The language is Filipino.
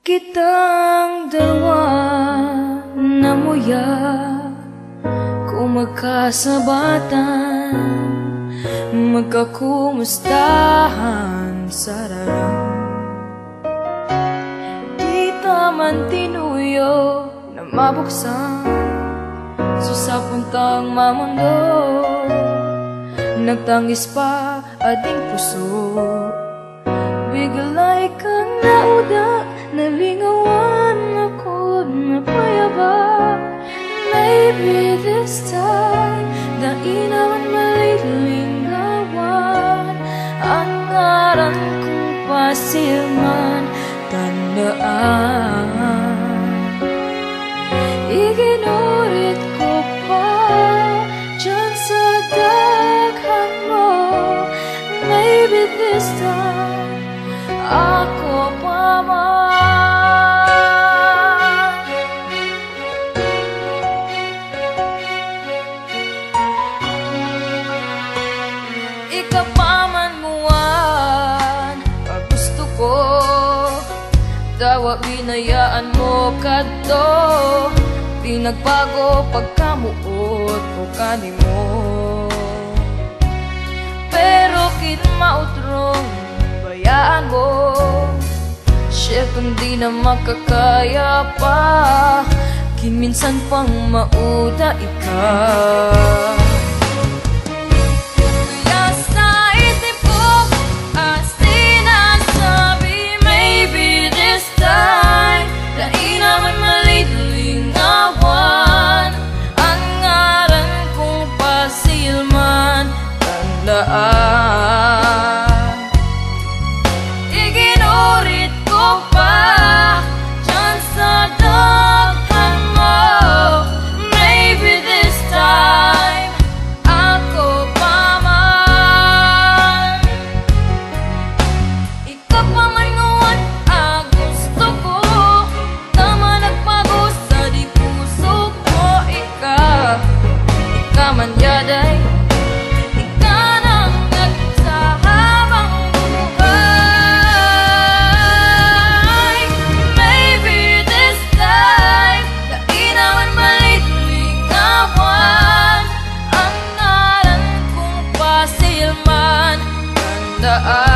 Kitang dalawa namuya kung magkasabatan, magkakumustahan sa raram. Di taman tinuyo na mabuksan sa puntang mamundo, nagtangis pa ading puso. Biglay kang nauda, nalingawan ako na payaba. Maybe this time, dainawan malilingawan. Ang ngaran kong pasilman, tandaan. Iginurit ko pa dyan sa daghan mo. Maybe this time, ako pa man. Ikaw pa man muwan, pag gusto ko tawa binayaan mo kadto. Pinagbago pagkamuot ko kanimo, pero kinmautrong bayaan mo. Shit, hindi na makakaya pa, kinminsan pang mauda ikaw. Iginurit ko pa dyan sa daghan mo. Maybe this time, ako pa man. Ikaw pa man ngawan, gusto ko. Tama nagbago sa di puso ko. Ika man yaday, silman, tandaan.